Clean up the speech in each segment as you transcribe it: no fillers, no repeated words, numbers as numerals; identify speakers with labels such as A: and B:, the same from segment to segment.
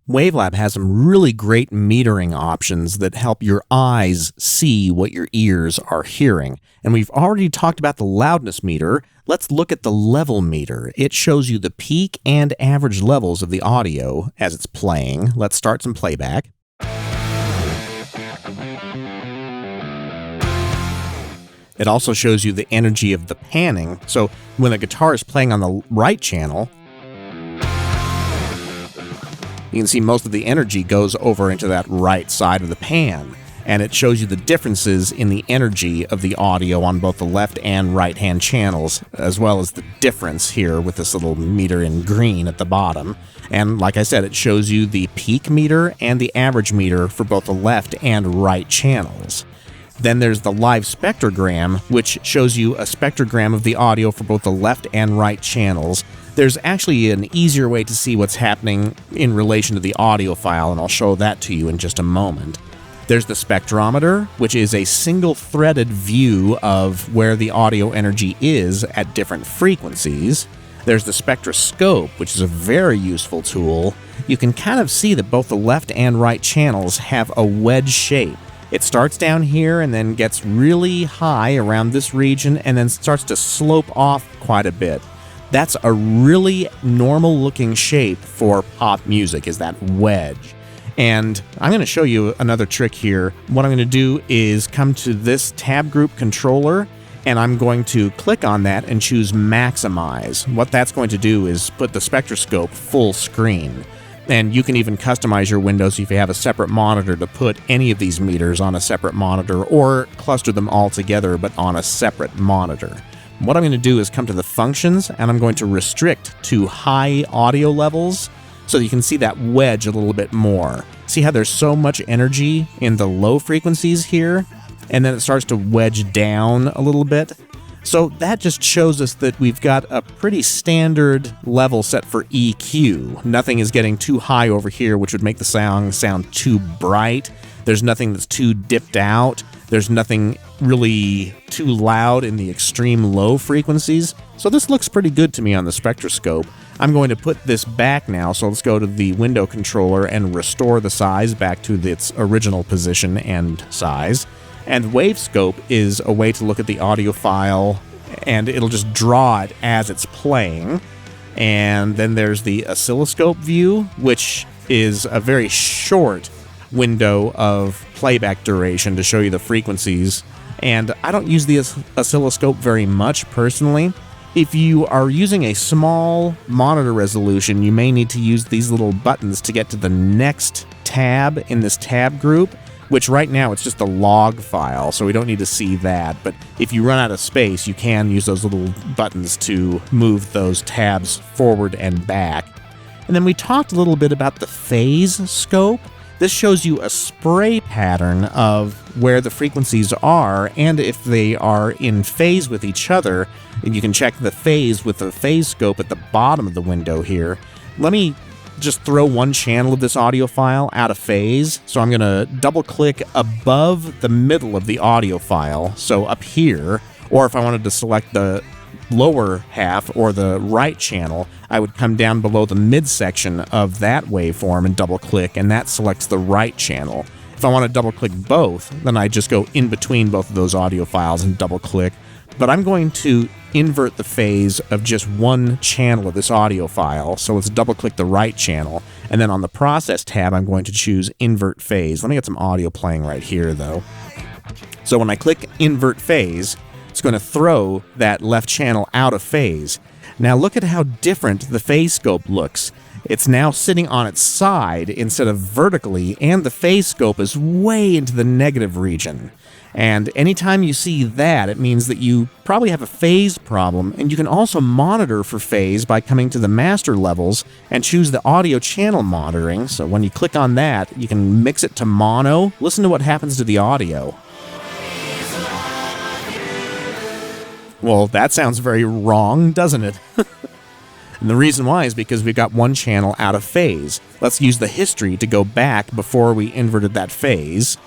A: Wavelab has some really great metering options that help your eyes see what your ears are hearing. And we've already talked about the loudness meter. Let's look at the level meter. It shows you the peak and average levels of the audio as it's playing. Let's start some playback. It also shows you the energy of the panning. So when the guitar is playing on the right channel, you can see most of the energy goes over into that right side of the pan, and it shows you the differences in the energy of the audio on both the left and right hand channels, as well as the difference here with this little meter in green at the bottom. And like I said, it shows you the peak meter and the average meter for both the left and right channels. Then there's the live spectrogram, which shows you a spectrogram of the audio for both the left and right channels. There's actually an easier way to see what's happening in relation to the audio file, and I'll show that to you in just a moment. There's the spectrometer, which is a single-threaded view of where the audio energy is at different frequencies. There's the spectroscope, which is a very useful tool. You can kind of see that both the left and right channels have a wedge shape. It starts down here and then gets really high around this region and then starts to slope off quite a bit. That's a really normal looking shape for pop music, is that wedge. And I'm going to show you another trick here. What I'm going to do is come to this tab group controller, and I'm going to click on that and choose maximize. What that's going to do is put the spectroscope full screen. And you can even customize your windows if you have a separate monitor to put any of these meters on a separate monitor, or cluster them all together but on a separate monitor. What I'm going to do is come to the functions, and I'm going to restrict to high audio levels so that you can see that wedge a little bit more. See how there's so much energy in the low frequencies here, and then it starts to wedge down a little bit. So that just shows us that we've got a pretty standard level set for EQ. Nothing is getting too high over here, which would make the sound too bright. There's nothing that's too dipped out. There's nothing really too loud in the extreme low frequencies. So this looks pretty good to me on the spectroscope. I'm going to put this back now, so let's go to the window controller and restore the size back to its original position and size. And Wavescope is a way to look at the audio file, and it'll just draw it as it's playing. And then there's the oscilloscope view, which is a very short window of playback duration to show you the frequencies. And I don't use the oscilloscope very much personally. If you are using a small monitor resolution, you may need to use these little buttons to get to the next tab in this tab group, which right now it's just a log file, so we don't need to see that. But if you run out of space, you can use those little buttons to move those tabs forward and back. And then we talked a little bit about the phase scope. This shows you a spray pattern of where the frequencies are and if they are in phase with each other. And you can check the phase with the phase scope at the bottom of the window here. Let me just throw one channel of this audio file out of phase. So I'm going to double click above the middle of the audio file, so up here, or if I wanted to select the lower half or the right channel, I would come down below the midsection of that waveform and double click, and that selects the right channel. If I want to double click both, then I just go in between both of those audio files and double click. But I'm going to invert the phase of just one channel of this audio file, so let's double click the right channel, and then on the process tab I'm going to choose invert phase. Let me get some audio playing right here though. So when I click invert phase, it's going to throw that left channel out of phase. Now look at how different the phase scope looks. It's now sitting on its side instead of vertically, and the phase scope is way into the negative region. And anytime you see that, it means that you probably have a phase problem, and you can also monitor for phase by coming to the master levels and choose the audio channel monitoring. So when you click on that, you can mix it to mono. Listen to what happens to the audio. Well, that sounds very wrong, doesn't it? And the reason why is because we've got one channel out of phase. Let's use the history to go back before we inverted that phase.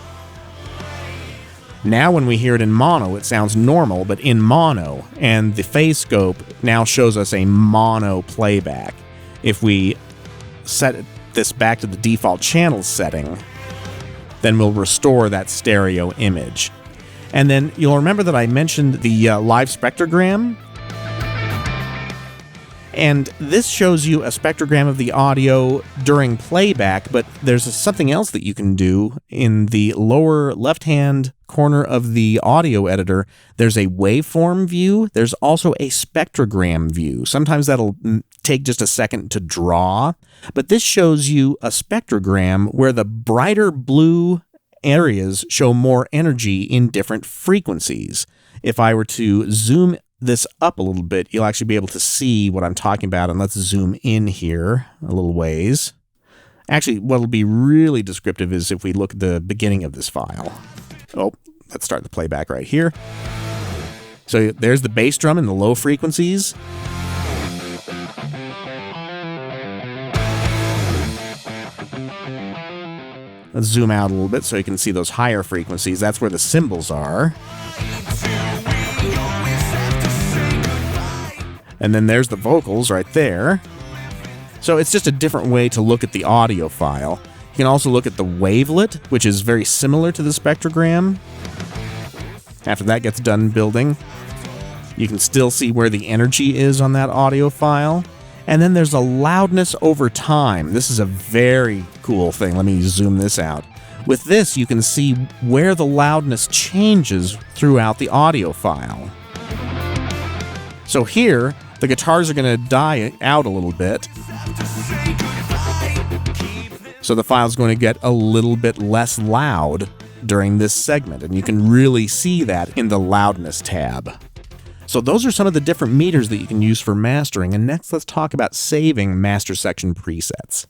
A: Now when we hear it in mono, it sounds normal, but in mono, and the phase scope now shows us a mono playback. If we set it this back to the default channel setting, then we'll restore that stereo image. And then you'll remember that I mentioned the live spectrogram. And this shows you a spectrogram of the audio during playback, but there's something else that you can do. In the lower left-hand corner of the audio editor, there's a waveform view. There's also a spectrogram view. Sometimes that'll take just a second to draw, but this shows you a spectrogram where the brighter blue areas show more energy in different frequencies. If I were to zoom this up a little bit, you'll actually be able to see what I'm talking about. And let's zoom in here a little ways. Actually, what'll be really descriptive is if we look at the beginning of this file. Oh, let's start the playback right here. So there's the bass drum in the low frequencies. Let's zoom out a little bit so you can see those higher frequencies. That's where the cymbals are. And then there's the vocals right there. So it's just a different way to look at the audio file. You can also look at the wavelet, which is very similar to the spectrogram. After that gets done building, you can still see where the energy is on that audio file. And then there's a loudness over time. This is a very cool thing. Let me zoom this out. With this, you can see where the loudness changes throughout the audio file. So here, the guitars are going to die out a little bit. So the file's going to get a little bit less loud during this segment, and you can really see that in the loudness tab. So those are some of the different meters that you can use for mastering, and next let's talk about saving master section presets.